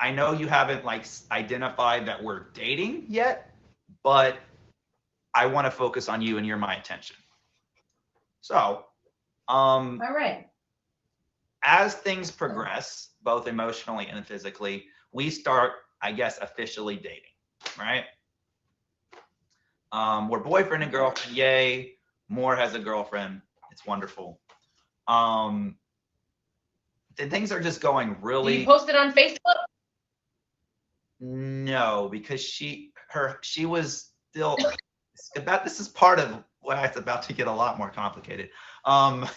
I know you haven't like identified that we're dating yet, but I want to focus on you and you're my attention. So, All right. as things progress, both emotionally and physically, we start, I guess, officially dating, right? We're boyfriend and girlfriend. Yay. Moore has a girlfriend. It's wonderful. Um, then things are just going Do you really. post it on Facebook? No, because she was still about, this is part of why it's about to get a lot more complicated. Um,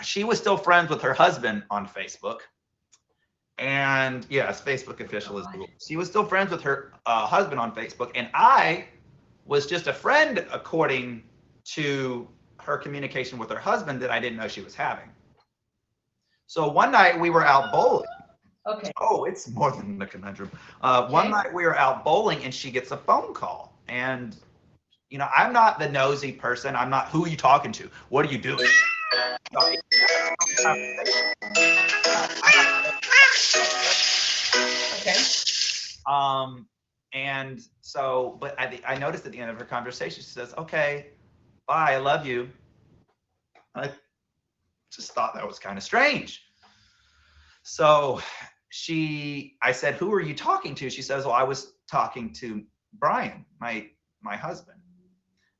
she was still friends with her husband on Facebook. And yes, Facebook official is God. cool. She was still friends with her husband on Facebook, and I was just a friend according to her communication with her husband that I didn't know she was having. So one night we were out bowling. Okay. Oh, it's more than a conundrum. One Okay. night we were out bowling and she gets a phone call. And, I'm not the nosy person. I'm not, who are you talking to? What are you doing? Okay. And so, but I noticed at the end of her conversation, she says, okay, bye, I love you. I just thought that was kind of strange. So I said, who are you talking to? She says, well, I was talking to Brian, my husband.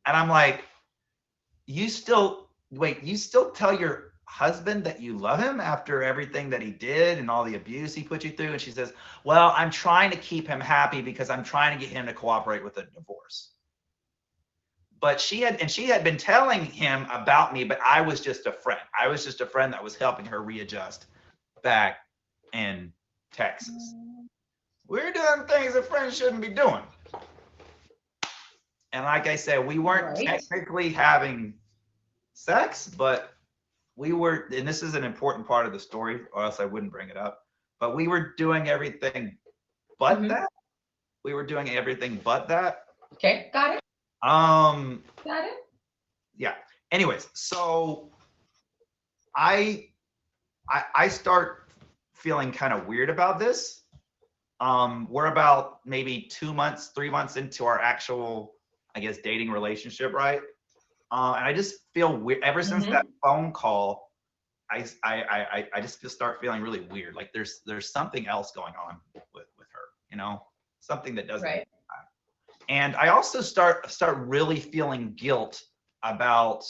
And I'm like, you still tell your husband that you love him after everything that he did and all the abuse he put you through? And she says, well, I'm trying to keep him happy because I'm trying to get him to cooperate with a divorce. But she had been telling him about me, but I was just a friend. I was just a friend that was helping her readjust back in Texas. We're doing things a friend shouldn't be doing. And like I said, we weren't Right. technically having sex, but we were, and this is an important part of the story, or else I wouldn't bring it up. But we were doing everything but Mm-hmm. that. We were doing everything but that. Okay. Got it. Um, Got it. yeah. Anyways, so I I start feeling kind of weird about this. We're about maybe 2 months, 3 months into our actual, I guess, dating relationship, right? And I just feel weird ever since that Mm-hmm. phone call. I just start feeling really weird. Like there's something else going on with her, something that doesn't. Right. And I also start really feeling guilt about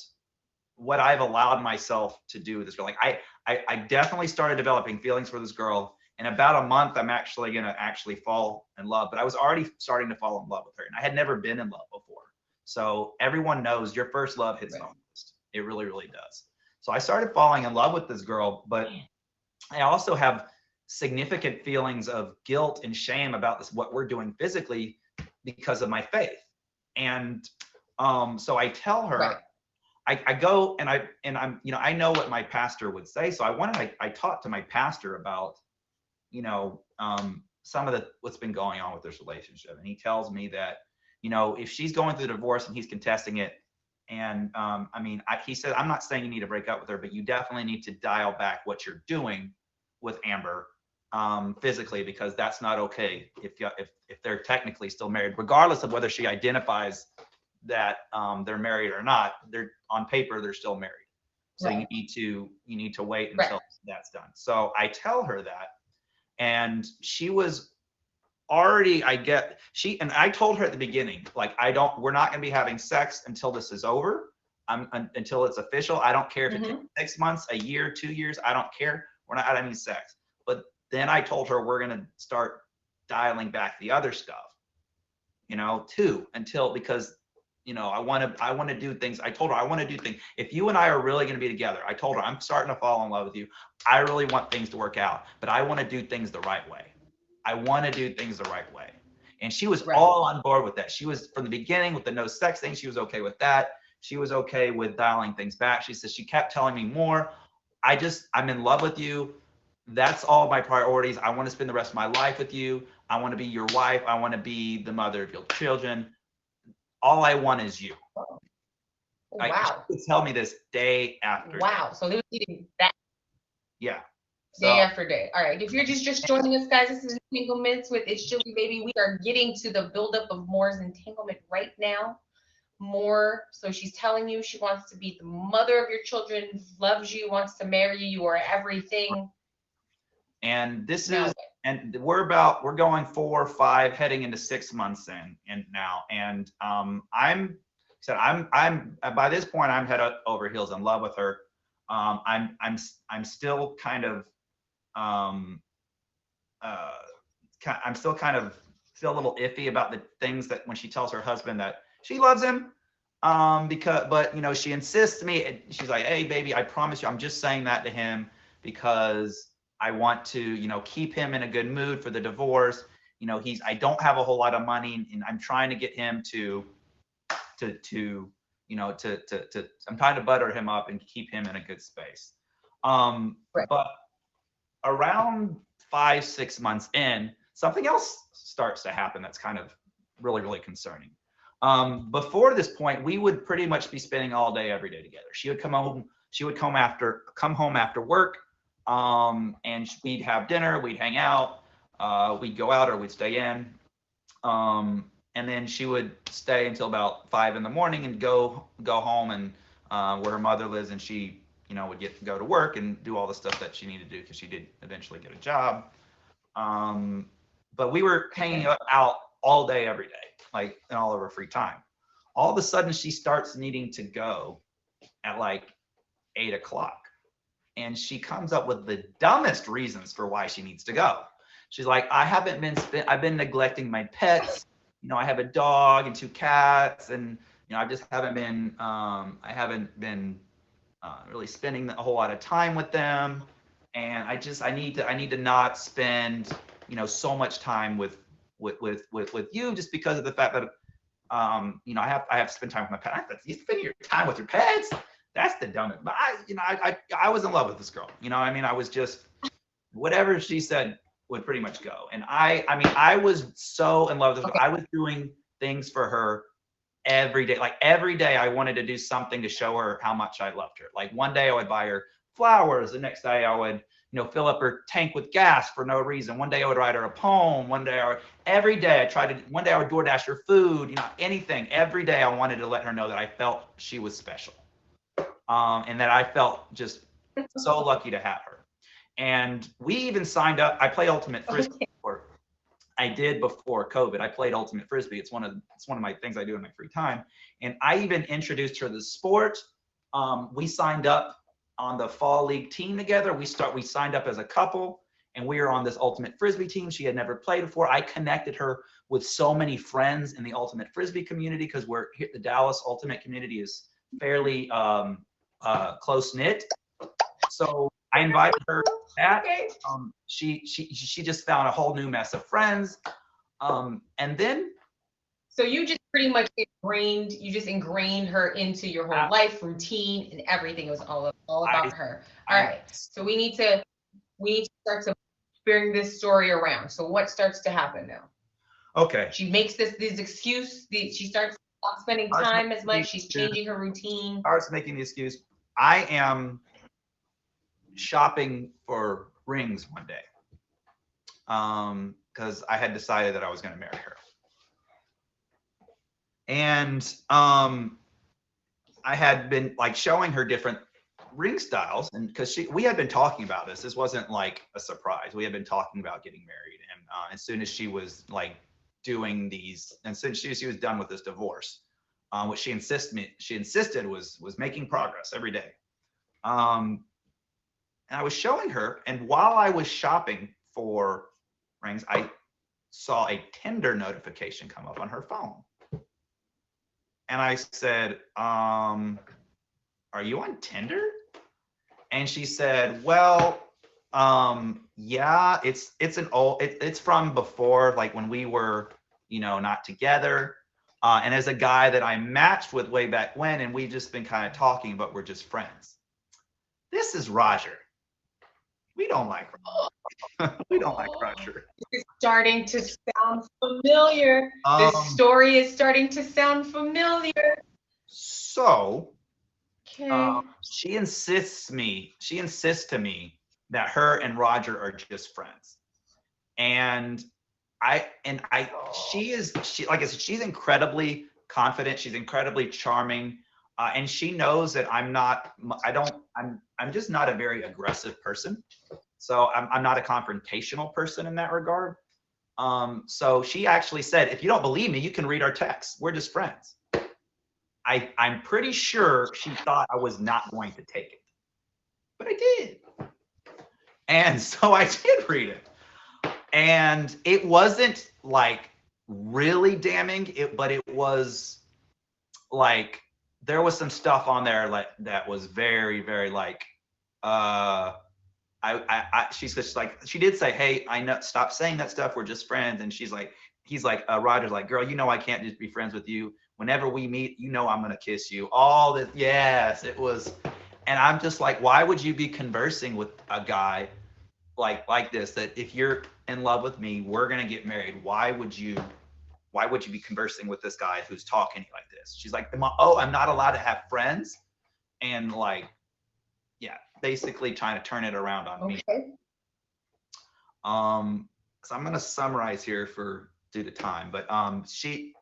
what I've allowed myself to do with this girl. Like I definitely started developing feelings for this girl. In about a month, I'm actually gonna actually fall in love. But I was already starting to fall in love with her, and I had never been in love before. So everyone knows your first love hits Right. home. It really, really does. So I started falling in love with this girl, but I also have significant feelings of guilt and shame about this, what we're doing physically, because of my faith. And so I tell her, Right. I go and I know what my pastor would say. So I talked to my pastor about, some of what's been going on with this relationship. And he tells me that, if she's going through the divorce and he's contesting it, and he said, I'm not saying you need to break up with her, but you definitely need to dial back what you're doing with Amber, physically, because that's not okay if they're technically still married, regardless of whether she identifies that they're married or not. They're on paper, they're still married. So Right. you need to wait Right. until that's done. So I tell her that, and she was already, and I told her at the beginning, like, we're not going to be having sex until this is over. Until it's official. I don't care if it takes Mm-hmm. 6 months, a year, 2 years. I don't care. We're not having sex. But then I told her we're going to start dialing back the other stuff, too, because I want to do things. I told her I want to do things. If you and I are really going to be together, I told her I'm starting to fall in love with you. I really want things to work out, but I want to do things the right way. I want to do things the right way. And she was Right. all on board with that. She was, from the beginning, with the no sex thing. She was okay with that. She was okay with dialing things back. She says she kept telling me more. I'm in love with you. That's all my priorities. I want to spend the rest of my life with you. I want to be your wife. I want to be the mother of your children. All I want is you. She Wow. would tell me this day after day. Wow. So they were eating that. Yeah. Day after day. All right. If you're just joining us, guys, this is Entanglements with It's Julie Baby. We are getting to the buildup of Moore's entanglement right now. Moore, so she's telling you she wants to be the mother of your children, loves you, wants to marry you, you are everything. And this Now is, and we're going 4 or 5, heading into 6 months in, and now, and I'm by this point I'm head over heels in love with her. I'm still kind of I'm still kind of feel a little iffy about the things that when she tells her husband that she loves him, but you know, she insists to me, she's like, hey baby, I promise you I'm just saying that to him because I want to, you know, keep him in a good mood for the divorce. You know, I don't have a whole lot of money, and I'm trying to get him I'm trying to butter him up and keep him in a good space. Right. But around 5, 6 months in, something else starts to happen that's kind of really, really concerning. Before this point, we would pretty much be spending all day, every day together. She would come home after work, and we'd have dinner, we'd hang out, we'd go out or we'd stay in. And then she would stay until about 5 in the morning and go home and where her mother lives, and she, you know, would go to work and do all the stuff that she needed to do because she did eventually get a job. But we were hanging out all day, every day, like in all of her free time. All of a sudden, she starts needing to go at like 8 o'clock. And she comes up with the dumbest reasons for why she needs to go. She's like, I've been neglecting my pets. You know, I have a dog and 2 cats, and you know, I just haven't been really spending a whole lot of time with them. And I need to not spend, you know, so much time with you, just because of the fact that you know, I have to spend time with my pet. You spend your time with your pets. That's the dumbest. But I was in love with this girl. You know, I mean, I was just, whatever she said would pretty much go. And I was so in love with her. I was doing things for her every day. Like every day I wanted to do something to show her how much I loved her. Like one day I would buy her flowers. The next day I would, you know, fill up her tank with gas for no reason. One day I would write her a poem. One day every day one day I would DoorDash her food, you know, anything. Every day I wanted to let her know that I felt she was special. And that I felt just so lucky to have her. And we even signed up. I play Ultimate Frisbee. I did before COVID. I played Ultimate Frisbee. It's one of my things I do in my free time. And I even introduced her to the sport. We signed up on the fall league team together. We signed up as a couple, and we were on this Ultimate Frisbee team. She had never played before. I connected her with so many friends in the Ultimate Frisbee community, because the Dallas Ultimate community is fairly close knit. So I invited her to that. She just found a whole new mess of friends. And then. So you just pretty much ingrained her into your whole life routine and everything. It was all about her. All right. So we need to start to bring this story around. So what starts to happen now? Okay. She makes this excuse. She starts not spending time as much. She's changing her routine. Starts making the excuse. I am shopping for rings one day, because I had decided that I was going to marry her. And I had been like showing her different ring styles, and because we had been talking about this wasn't like a surprise. We had been talking about getting married, and as soon as she was like doing these, and since she was done with this divorce, which she insisted was making progress every day. And I was showing her, and while I was shopping for rings, I saw a Tinder notification come up on her phone. And I said, are you on Tinder? And she said, well, yeah, it's from before, like when we were, you know, not together. And as a guy that I matched with way back when, and we've just been kind of talking, but we're just friends. This is Roger. We don't like Roger. We don't like Roger. It's starting to sound familiar. This story is starting to sound familiar. So okay. She insists to me that her and Roger are just friends. And she like I said, she's incredibly confident. She's incredibly charming. And she knows that I'm just not a very aggressive person. So I'm not a confrontational person in that regard. So she actually said, if you don't believe me, you can read our texts. We're just friends. I'm pretty sure she thought I was not going to take it, but I did. And so I did read it. And it wasn't like really damning, but it was like, there was some stuff on there like that was very, very like, she's just like, she did say, hey, I know, stop saying that stuff. We're just friends. And he's like, Roger's like, girl, you know, I can't just be friends with you. Whenever we meet, you know, I'm going to kiss you. All this. Yes, it was. And I'm just like, why would you be conversing with a guy like this, that if you're in love with me, we're going to get married. Why would you be conversing with this guy who's talking like this? She's like, oh, I'm not allowed to have friends. And like, yeah, basically trying to turn it around on me. So I'm going to summarize here due to time, but she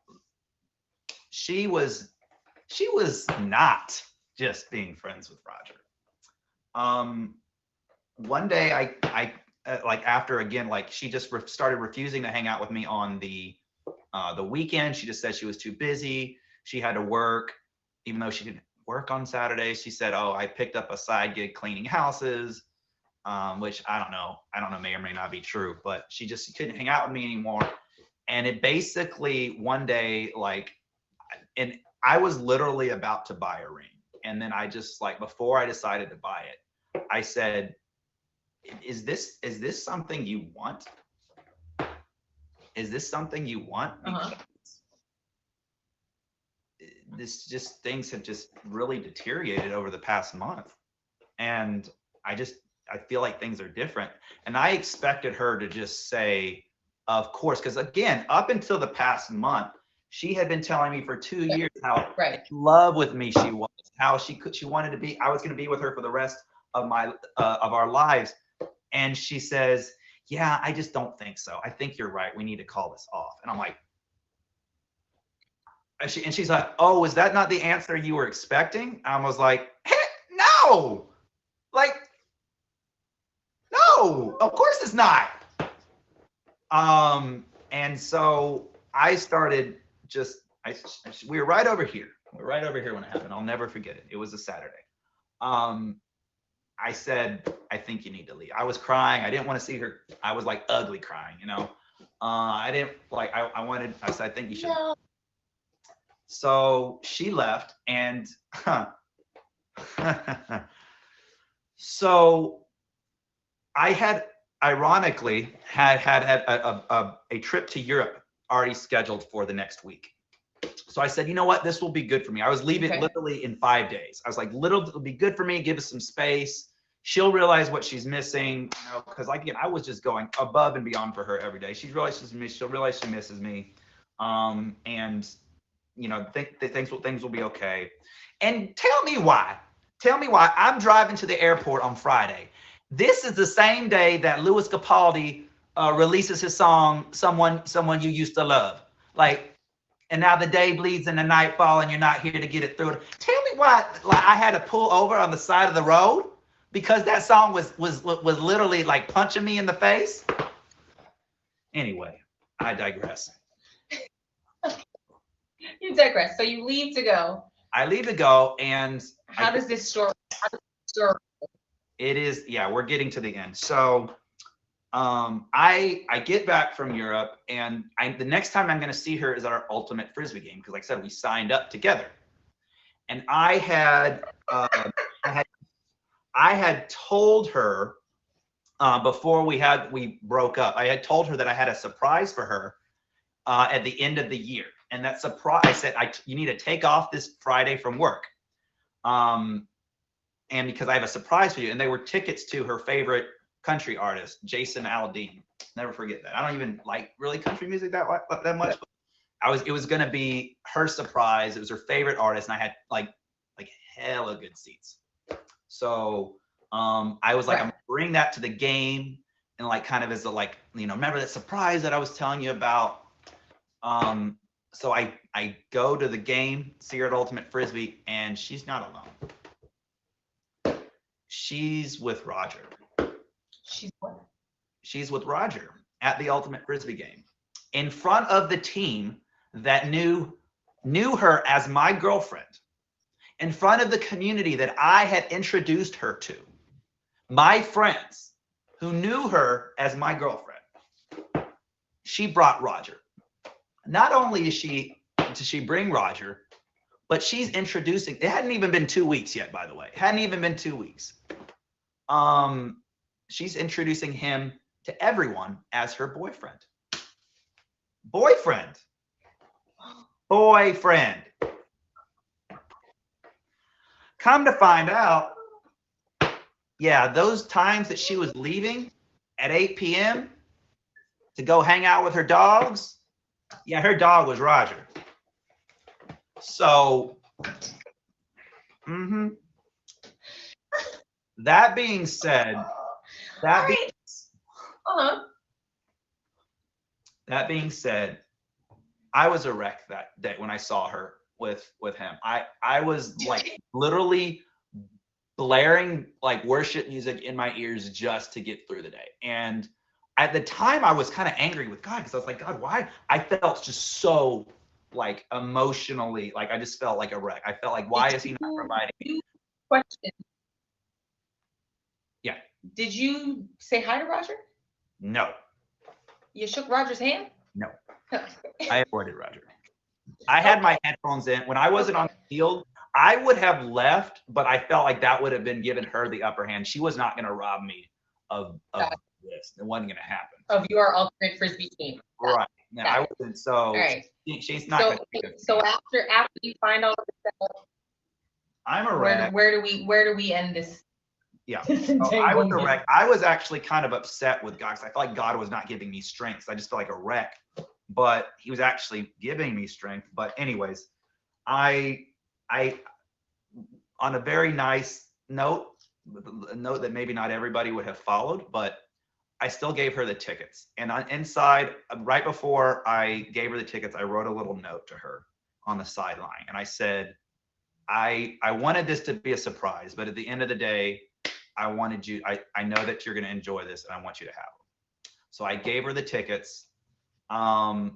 was not just being friends with Roger. One day I like, after, again, like, she just started refusing to hang out with me on the weekend. She just said she was too busy. She had to work, even though she didn't work on Saturdays. She said, oh, I picked up a side gig cleaning houses, which I don't know, may or may not be true, but she couldn't hang out with me anymore. And it basically, one day, like, and I was literally about to buy a ring. And then I just, like, before I decided to buy it, I said, is this something you want? Is this something you want? Because things have just really deteriorated over the past month. And I feel like things are different. And I expected her to just say, of course, because again, up until the past month, she had been telling me for 2 years how in love with me she was, how she wanted to be, I was going to be with her for the rest of our lives. And she says, yeah, I just don't think so. I think you're right. We need to call this off. And I'm like, and she's like, oh, is that not the answer you were expecting? I was like, heck no. Like, no, of course it's not. And so I started we were right over here. We were right over here when it happened. I'll never forget it. It was a Saturday. I said, I think you need to leave. I was crying. I didn't want to see her. I was like ugly crying, you know. I didn't like, I said, I think you should. No. So she left, and so I had ironically had a trip to Europe already scheduled for the next week. So I said, you know what, this will be good for me. I was leaving literally in 5 days. I was like, it'll be good for me. Give us some space. She'll realize what she's missing, you know, because like, again, I was just going above and beyond for her every day. She'll realize she misses me. And you know, things will be okay. And tell me why I'm driving to the airport on Friday. This is the same day that Louis Capaldi releases his song, Someone You Used to Love. Like, and now the day bleeds in the nightfall and you're not here to get it through. Tell me why, like, I had to pull over on the side of the road because that song was literally like punching me in the face. Anyway, I digress. You digress. So you leave to go. I leave to go, and how does this story? It is, yeah, we're getting to the end. So I get back from Europe, and the next time I'm going to see her is at our ultimate Frisbee game, because like I said, we signed up together. And I had told her before we broke up, I had told her that I had a surprise for her at the end of the year. And that surprise, I said, you need to take off this Friday from work. And because I have a surprise for you. And they were tickets to her favorite country artist, Jason Aldean. Never forget that. I don't even like really country music that much. But it was going to be her surprise. It was her favorite artist. And I had like hella good seats. So I was like, Right. I'm gonna bring that to the game, and like kind of as a like, remember that surprise that I was telling you about. So I go to the game, see her at Ultimate Frisbee, and she's not alone. She's with Roger. She's what? She's with Roger at the Ultimate Frisbee game, in front of the team that knew her as my girlfriend, in front of the community that I had introduced her to, my friends who knew her as my girlfriend. She brought Roger. Not only does she bring Roger, but she's introducing. It hadn't even been 2 weeks yet, by the way. It hadn't even been 2 weeks. She's introducing him to everyone as her boyfriend. Boyfriend. Come to find out, yeah, those times that she was leaving at 8 p.m. to go hang out with her dogs, yeah, her dog was Roger. So, that being said, that being said, I was a wreck that day when I saw her with him. I was like literally blaring like worship music in my ears just to get through the day. And at the time I was kind of angry with God because I was like, God, why? I felt just so like emotionally, like I just felt like a wreck. I felt like, why is he not providing me? Question. Yeah. Did you say hi to Roger? No. You shook Roger's hand? No. I avoided Roger. I had my headphones in. When I wasn't on the field, I would have left, but I felt like that would have been giving her the upper hand. She was not going to rob me of this. It wasn't going to happen. Of your Ultimate Frisbee team. Right. No, I wasn't. So all right. She's not going to. So after you find all of this, I'm a wreck. Where do we end this? Yeah. So I was a wreck. I was actually kind of upset with God because I felt like God was not giving me strength. I just felt like a wreck, but he was actually giving me strength. But anyways, I on a very nice note, a note that maybe not everybody would have followed, but I still gave her the tickets. And inside, right before I gave her the tickets, I wrote a little note to her on the sideline. And I said, I wanted this to be a surprise, but at the end of the day, I wanted you, I know that you're going to enjoy this and I want you to have them. So I gave her the tickets. I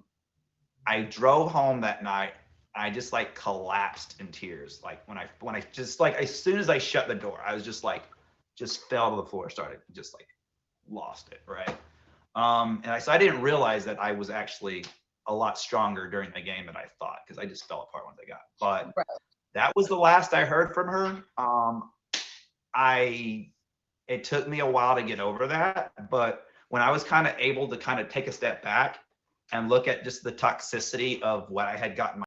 drove home that night. I just like collapsed in tears. Like when I just like, as soon as I shut the door, I was just like, just fell to the floor, started just like lost it. Right. So I didn't realize that I was actually a lot stronger during the game than I thought, because I just fell apart once I got, but that was the last I heard from her. It took me a while to get over that, but when I was kind of able to kind of take a step back and look at just the toxicity of what I had gotten